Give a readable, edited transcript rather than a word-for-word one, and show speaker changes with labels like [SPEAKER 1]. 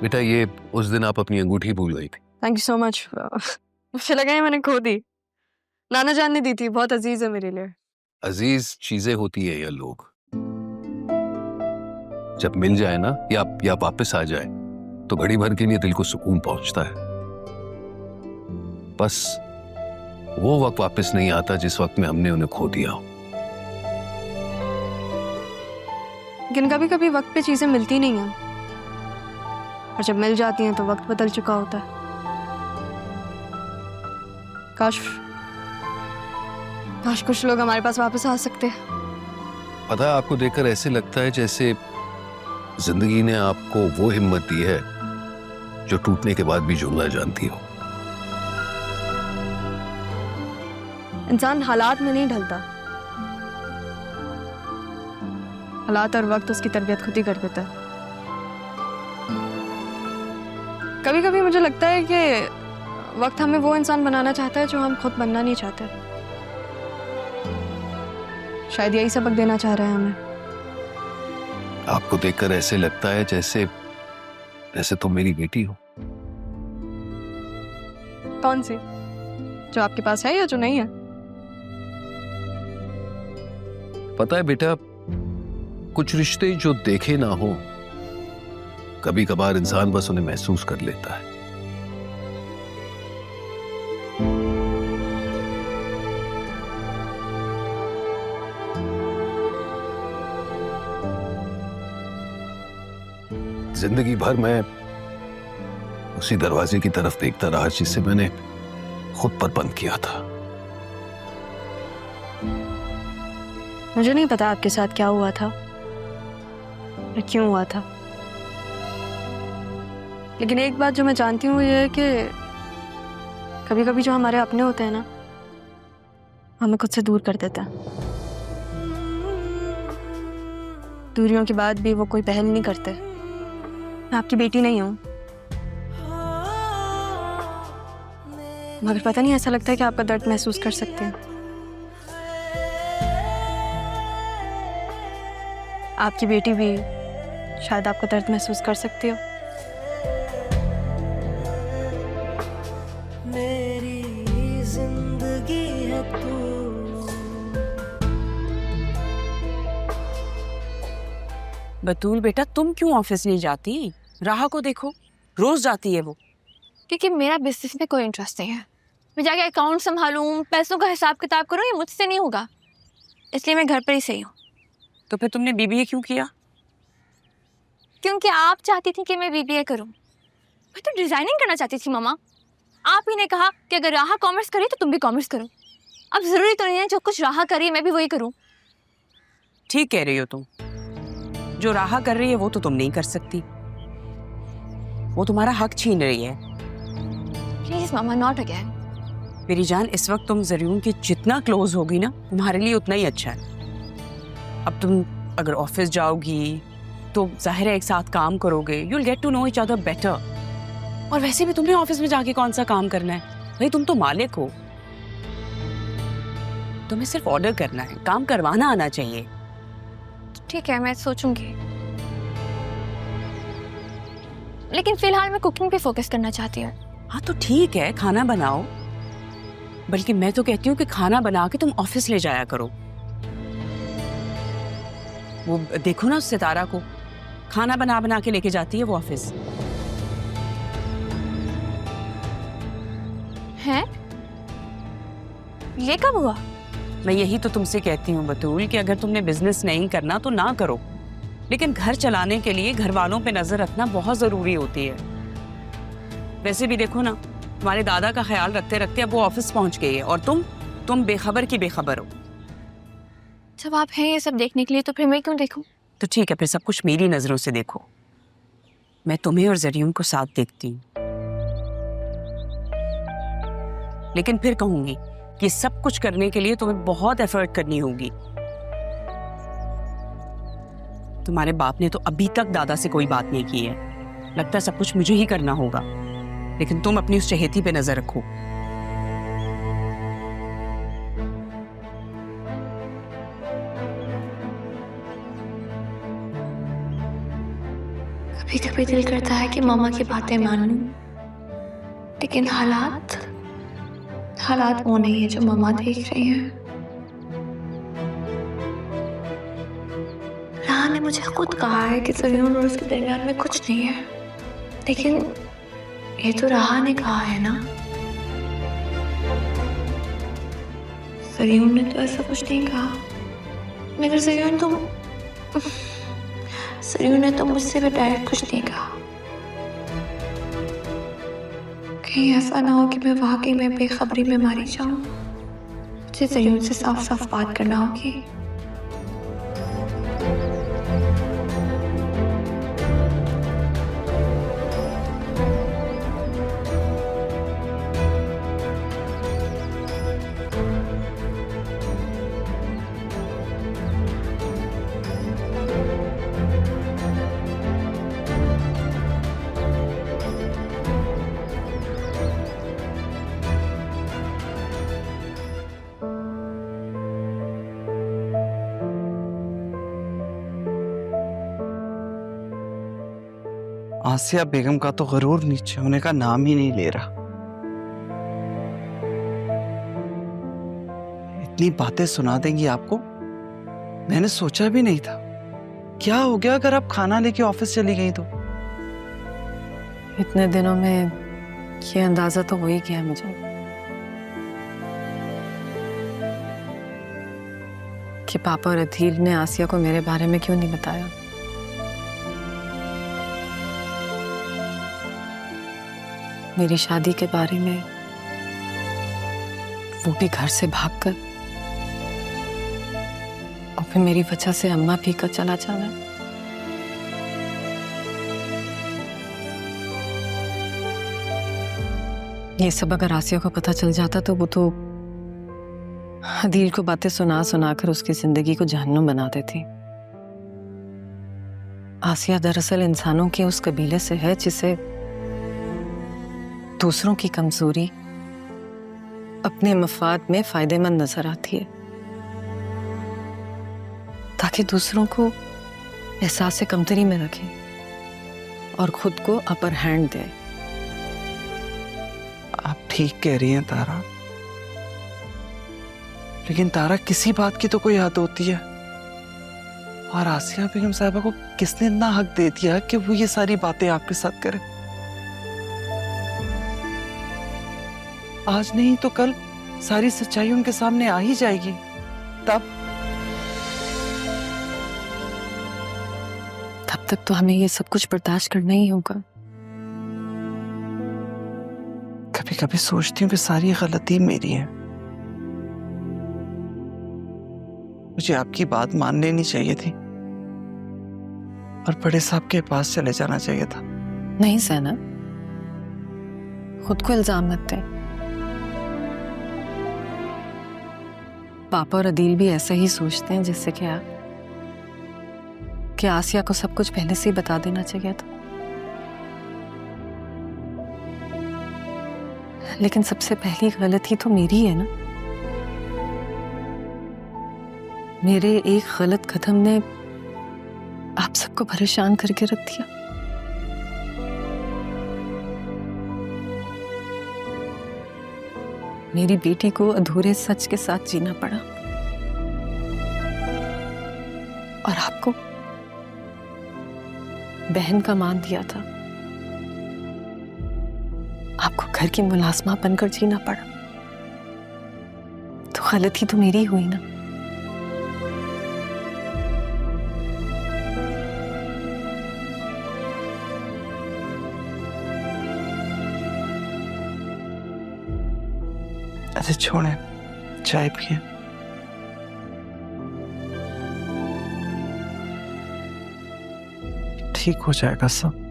[SPEAKER 1] बेटा ये उस दिन आप अपनी अंगूठी भूल गई थी।
[SPEAKER 2] Thank you so much. मुझे लगा है मैंने खो दी। नाना जान ने दी थी, बहुत अजीज है मेरे लिए।
[SPEAKER 1] अजीज चीजें होती है या लोग, जब मिल जाए ना या वापस आ जाए तो घड़ी भर के लिए दिल को सुकून पहुंचता है। बस वो वक्त वापस नहीं आता जिस वक्त में हमने उन्हें खो दिया हो।
[SPEAKER 2] लेकिन कभी कभी वक्त पे चीजें मिलती नहीं हैं, और जब मिल जाती हैं तो वक्त बदल चुका होता है। काश काश कुछ लोग हमारे पास वापस आ सकते।
[SPEAKER 1] पता है आपको देखकर ऐसे लगता है जैसे जिंदगी ने आपको वो हिम्मत दी है जो टूटने के बाद भी जुड़ना जानती हो।
[SPEAKER 2] इंसान हालात में नहीं ढलता, हालात और वक्त उसकी तरबियत खुद ही कर देता है। कभी कभी मुझे लगता है कि वक्त हमें वो इंसान बनाना चाहता है जो हम खुद बनना नहीं चाहते। शायद यही सबक देना चाह रहा है हमें।
[SPEAKER 1] आपको देखकर ऐसे लगता है जैसे तुम मेरी बेटी हो।
[SPEAKER 2] कौन सी? जो आपके पास है या जो नहीं है?
[SPEAKER 1] पता है बेटा, कुछ रिश्ते जो देखे ना हो, कभी कभार इंसान बस उन्हें महसूस कर लेता है। जिंदगी भर मैं उसी दरवाजे की तरफ देखता रहा जिसे मैंने खुद पर बंद किया था।
[SPEAKER 2] मुझे नहीं पता आपके साथ क्या हुआ था और क्यों हुआ था, लेकिन एक बात जो मैं जानती हूँ ये है कि कभी कभी जो हमारे अपने होते हैं ना, हमें खुद से दूर कर देते हैं। दूरियों के बाद भी वो कोई पहल नहीं करते। मैं आपकी बेटी नहीं हूँ, मगर पता नहीं ऐसा लगता है कि आपका दर्द महसूस कर सकते हैं। आपकी बेटी भी शायद आपका दर्द महसूस कर सकती हो।
[SPEAKER 3] मेरी जिंदगी है तू।
[SPEAKER 4] बतूल बेटा, तुम क्यों ऑफिस नहीं जाती? राहा को देखो, रोज जाती है वो।
[SPEAKER 5] क्योंकि मेरा बिजनेस में कोई इंटरेस्ट नहीं है। मैं जाके अकाउंट संभालूं, पैसों का हिसाब किताब करूं, ये मुझसे नहीं होगा। इसलिए मैं घर पर ही सही हूँ।
[SPEAKER 4] तो फिर तुमने बीबीए क्यों किया?
[SPEAKER 5] क्योंकि आप चाहती थी कि मैं बीबीए करूं। मैं तो डिजाइनिंग करना चाहती थी मामा। आप ही ने कहा कि अगर राहा कॉमर्स करे तो तुम भी कॉमर्स करो। अब जरूरी तो नहीं है जो कुछ राहा करी मैं भी वही करूं।
[SPEAKER 4] ठीक कह रही हो तुम। जो राहा कर रही है वो तो तुम नहीं कर सकती। वो तुम्हारा हक छीन रही है।
[SPEAKER 5] Please mama, not again.
[SPEAKER 4] मेरी जान, इस वक्त तुम जरियून के जितना क्लोज होगी ना, तुम्हारे लिए उतना ही अच्छा है। अब तुम अगर ऑफिस जाओगी तो जाहिर है एक साथ काम करोगे, you'll get to know each other better। और वैसे भी तुमने ऑफिस में जाके कौन सा काम करना है भाई? तुम तो मालिक हो, तुम्हें सिर्फ ऑर्डर करना है, काम करवाना आना चाहिए।
[SPEAKER 5] ठीक है, मैं सोचूंगी, लेकिन फिलहाल मैं कुकिंग पे फोकस करना चाहती हूँ।
[SPEAKER 4] हाँ तो ठीक है, खाना बनाओ। बल्कि मैं तो कहती हूँ कि खाना बना के तुम ऑफिस ले जाया करो। वो देखो ना, सितारा को खाना बना बना के लेके जाती है वो ऑफिस।
[SPEAKER 5] हैं? ये कब हुआ?
[SPEAKER 4] मैं यही तो तुमसे कहती हूँ बतूल कि अगर तुमने बिजनेस नहीं करना तो ना करो, लेकिन घर चलाने के लिए घर वालों पे नजर रखना बहुत जरूरी होती है। वैसे भी देखो ना, तुम्हारे दादा का ख्याल रखते रखते अब वो ऑफिस पहुंच गई है और तुम बेखबर की बेखबर हो।
[SPEAKER 5] जब आप हैं ये सब देखने के लिए तो फिर मैं क्यों देखूं?
[SPEAKER 4] तो ठीक है, फिर सब कुछ मेरी नजरों से देखो। मैं तुम्हें और जरियून को साथ देखती हूँ, लेकिन फिर कहूंगी कि सब कुछ करने के लिए तुम्हें बहुत एफर्ट करनी होगी। तुम्हारे बाप ने तो अभी तक दादा से कोई बात नहीं की है। लगता है सब कुछ मुझे ही करना होगा, लेकिन तुम अपनी उस चहेती पे नजर रखो।
[SPEAKER 5] कभी
[SPEAKER 2] कभी कभी दिल करता है कि मामा की बातें मान लूं, लेकिन हालात वो नहीं है जो मामा देख रही हैं। राह ने मुझे खुद कहा है कि सरियन और उसके दरमियान में कुछ नहीं है, लेकिन ये तो राह ने कहा है ना। सरियन ने तो ऐसा कुछ नहीं कहा, मगर सरियन ने तो मुझसे भी डायरेक्ट कुछ नहीं कहा। कहीं ऐसा ना हो कि मैं वाकई में बेखबरी में मारी जाऊं। मुझे सरियन से साफ साफ बात करना होगी।
[SPEAKER 6] आसिया बेगम का तो गरूर नीचे होने का नाम ही नहीं ले रहा। इतनी बातें सुना देंगी आपको, मैंने सोचा भी नहीं था। क्या हो गया अगर आप खाना लेके ऑफिस चली गई तो?
[SPEAKER 2] इतने दिनों में ये अंदाजा तो हो ही गया मुझे कि पापा और अधील ने आसिया को मेरे बारे में क्यों नहीं बताया। मेरी शादी के बारे में, वो भी घर से भागकर, और फिर मेरी वजह से अम्मा भी का चला जाना। ये सब अगर आसिया को पता चल जाता तो वो तो अदील को बातें सुना सुना कर उसकी जिंदगी को जहन्नुम बना देती। आसिया दरअसल इंसानों के उस कबीले से है जिसे दूसरों की कमजोरी अपने मफाद में फायदेमंद नजर आती है, ताकि दूसरों को एहसास कमतरी में रखे और खुद को अपर हैंड दे।
[SPEAKER 6] आप ठीक कह रही हैं तारा, लेकिन तारा किसी बात की तो कोई हद होती है। और आसिया बेगम साहिबा को किसने इतना हक दे दिया कि वो ये सारी बातें आपके साथ करे? आज नहीं तो कल सारी सच्चाई उनके सामने आ ही जाएगी। तब
[SPEAKER 2] तक तो हमें ये सब कुछ बर्दाश्त करना ही होगा।
[SPEAKER 6] कभी कभी सोचती हूँ कि सारी गलती मेरी है। मुझे आपकी बात मान लेनी चाहिए थी और बड़े साहब के पास चले जाना चाहिए था।
[SPEAKER 2] नहीं सहना, खुद को इल्जाम मत दे। पापा और अदील भी ऐसा ही सोचते हैं जैसे कि आसिया को सब कुछ पहले से ही बता देना चाहिए था। लेकिन सबसे पहली गलती तो मेरी है ना। मेरे एक गलत कदम ने आप सबको परेशान करके रख दिया। मेरी बेटी को अधूरे सच के साथ जीना पड़ा और आपको बहन का मान दिया था। आपको घर की मुलाजमा बनकर जीना पड़ा। तो गलती तो मेरी हुई ना।
[SPEAKER 6] अरे छोड़े, चाय पिए। ठीक हो जाएगा सब।